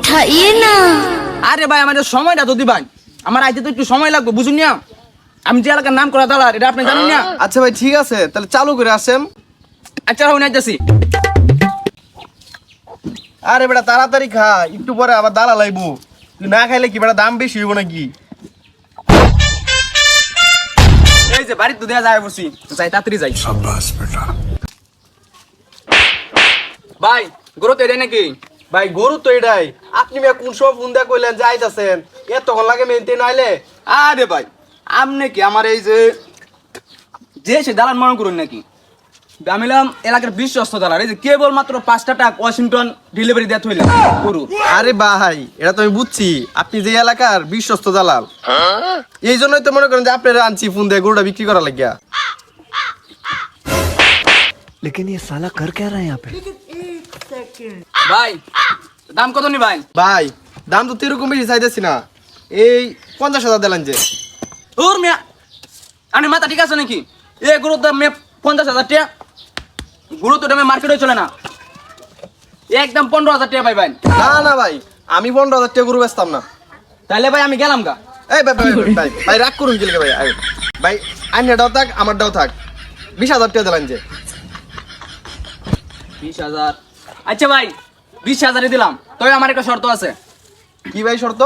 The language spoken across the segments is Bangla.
उठाइए ना। আরে ভাই আমাদের সময়টা তো দিবেন, আমার আইতে তো একটু সময় লাগবে বুঝুন না। আমি যে এলাকার নাম করা দালার এটা আপনি জানেন না। আচ্ছা ভাই ঠিক আছে, তাহলে চালু করে আসেন। আচ্ছা রাহুল আইতাছি। আরে বেটা তাড়াতাড়ি খা, একটু পরে আবার দালা লাইবো। তুই না খাইলে কি বেটা দাম বেশি হইব নাকি? এই যে বাড়ি তো দেয়া যায় বসি, যাই তাড়াতাড়ি যাই। ভাই গরু তো এটাই নাকি? ভাই গরু তো এটাই। আপনি মেয়ে কোন সময় ফোন দিয়ে কইলেন যে আইতাছেন, এতক্ষণ লাগে মেনটেন আইলে? আরে ভাই আপনি কি আমার এই যে সে দালান মনে করুন নাকি? আমি হলাম এলাকার বিশ্বস্ত দালাল। এই যে কেবল মাত্র 5টা টাকা ওয়াশিংটন ডেলিভারি দেয়া হইলাম গরু। আরে ভাই এটা তো আমি বুঝছি, আপনি যে এলাকার বিশ্বস্ত দালাল, এই জন্যই তো মনে করেন যে আপনারা আনছি ফোন দিয়ে গরুটা বিক্রি করা লাগিয়া। लेकिन ये साला कर क्या रहा है यहाँ पे? ভাই দাম কত নি ভাই? ভাই দাম তো এরকম বেশি চাইতেছি না, এই 50,000 দিলেন যে। ওর মিয়া আমি মাথা ঠিক আছে নাকি? এই গরুর দাম 50,000 টাকা। গরু তো দামে মার্কেটে চলে না, একদম 15,000 টাকা ভাই। ভাই না না ভাই, আমি 15,000 টাকা গরু বেচতাম না। তাহলে ভাই আমি গেলাম গা। এই ভাই ভাই ভাই ভাই রাগ করুন কি লাগে ভাই? ভাই আইনেটাও থাক আমারটাও থাক, 20,000 টাকা দিলেন যে। 20,000। আচ্ছা ভাই 20,000 দিলাম, তবে আমার একটা শর্ত আছে। কি ভাই শর্ত?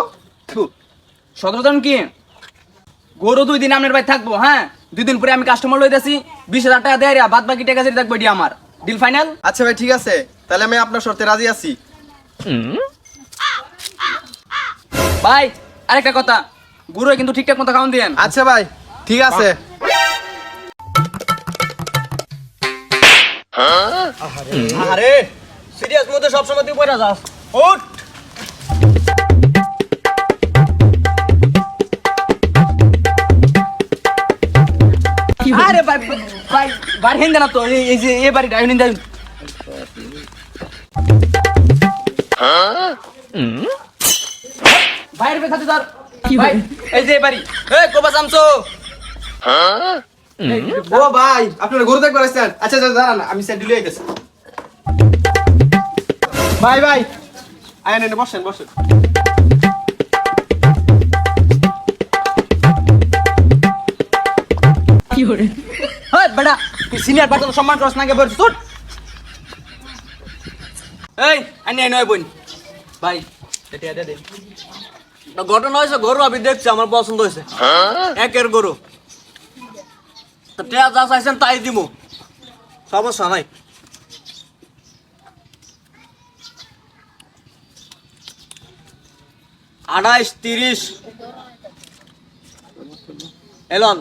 শর্তটা কি? গরু 2 দিন আপনার ভাই থাকবো, হ্যাঁ 2 দিন পরে আমি কাস্টমার লইতেছি, 20,000 টাকা দেয় রে, বাদ বাকি টাকা যদি থাকবে এটি আমার। Deal final? আচ্ছা ভাই ঠিক আছে, তাহলে আমি আপনার শর্তে রাজি আছি। ভাই আরেকটা কথা, গরু কিন্তু ঠিকঠাক মতো খাওয়ান দিয়েন। আচ্ছা ভাই ঠিক আছে। আরে সিরিয়াস মধ্যে সবসময় তুই পয়রা যাস, উঠ। আরে ভাই ভাই বাড়ি হিন্দে না তো, এই যে এই বাড়িটা হিন্দে। ভাইয়ের বেখাতে ধর ভাই, এই যে এই বাড়ি। এই কোবা সামসো। ও ভাই আপনারা গরু দেখবার আসছেন? আচ্ছা আচ্ছা দাঁড়ান, আমি সেট দিলে আইতেছি। ভাই ভাই আয় নেন, বসেন বসেন। হ্যাঁ বেটা তুই সিনিয়র পার্টন সম্মান করছ না কে বলছ তুই? এই আনি নয় বোন ভাই এটা দে দে। ঘটনা হয়েছে, গরু আমি দেখছি আমার পছন্দ হয়েছে, একের গরু। তো টেয়া যা চাইছেন তাই দিব, সমস্যা নাই। আড়াইশ 30 এলন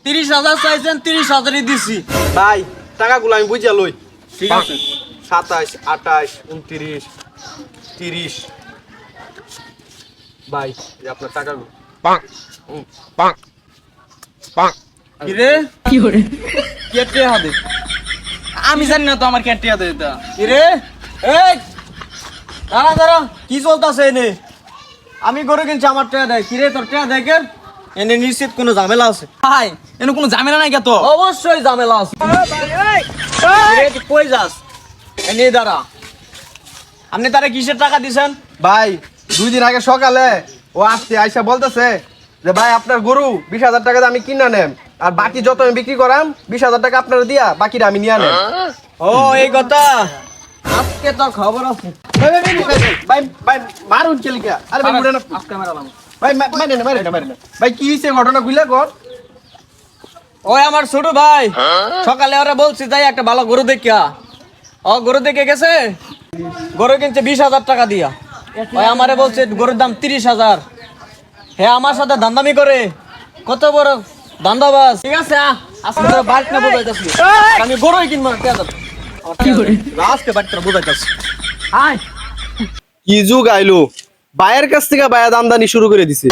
30,000 চাইছেন, 30,000ই দিছি। ভাই টাকাগুলো আমি বুঝিয়া লই। ঠিক আছে 27 28 29 30। ভাই এই আপনার টাকাগুলো। কি রে কেটে হবে? আমি জানি না তো আমার কেটে হবে এটা। কি রে? এই দাঁড়া দাঁড়া, কি চলতেছে এনে? আমি গরু কিনছি, আমার টেয়া দেয়। কি রে তোর টেয়া দেখেন? এনে নিশ্চিত কোনো ঝামেলা আছে? ভাই এনে কোনো ঝামেলা নাই কে তো? অবশ্যই ঝামেলা আছে। কি রে, তুই কই যাস? এনে দাঁড়া, আপনি তারা কিসের টাকা দিছেন? ভাই 2 দিন আগে সকালে ও আসছে, আইসা বলতেছে যে ভাই আপনার গরু 20,000 টাকা দিয়ে আমি কিনা নেন, আর বাকি যত আমি বিক্রি করাম 20,000 টাকা আপনারা দিয়া বাকিটা আমি নিয়ে নেন। ও এই কথা, আজকে তোর খবর আছে। ভাই ভাই ভাই ভাই ভাই মারুন কে লিখা? আরে ভাই মুড়ে না আজকে আমার আলাম ভাই, মারে না মারে না মারে না ভাই। কি হইছে ঘটনা কইলা কর। ওই আমার ছোট ভাই সকালে ওরা বলছি যাই একটা ভালো গরু দেখা, ও গরু দেখে গেছে, গরু কিনছে 20,000 টাকা দিয়া। ওই আমারে বলছে গরুর দাম 30,000। হ্যাঁ আমার সাথে দান্দামি করে, কত বড় দান্দাবাজ। ঠিক আছে আজকে তোর বাইক না বোঝাইতেছি, আমি গরুই কিনবো। আজকে বাইক তোর বোঝাইতেছি। কি যুগ আইলো, বায়ের কাছ থেকে বায়া দামদানি শুরু করে দিছে।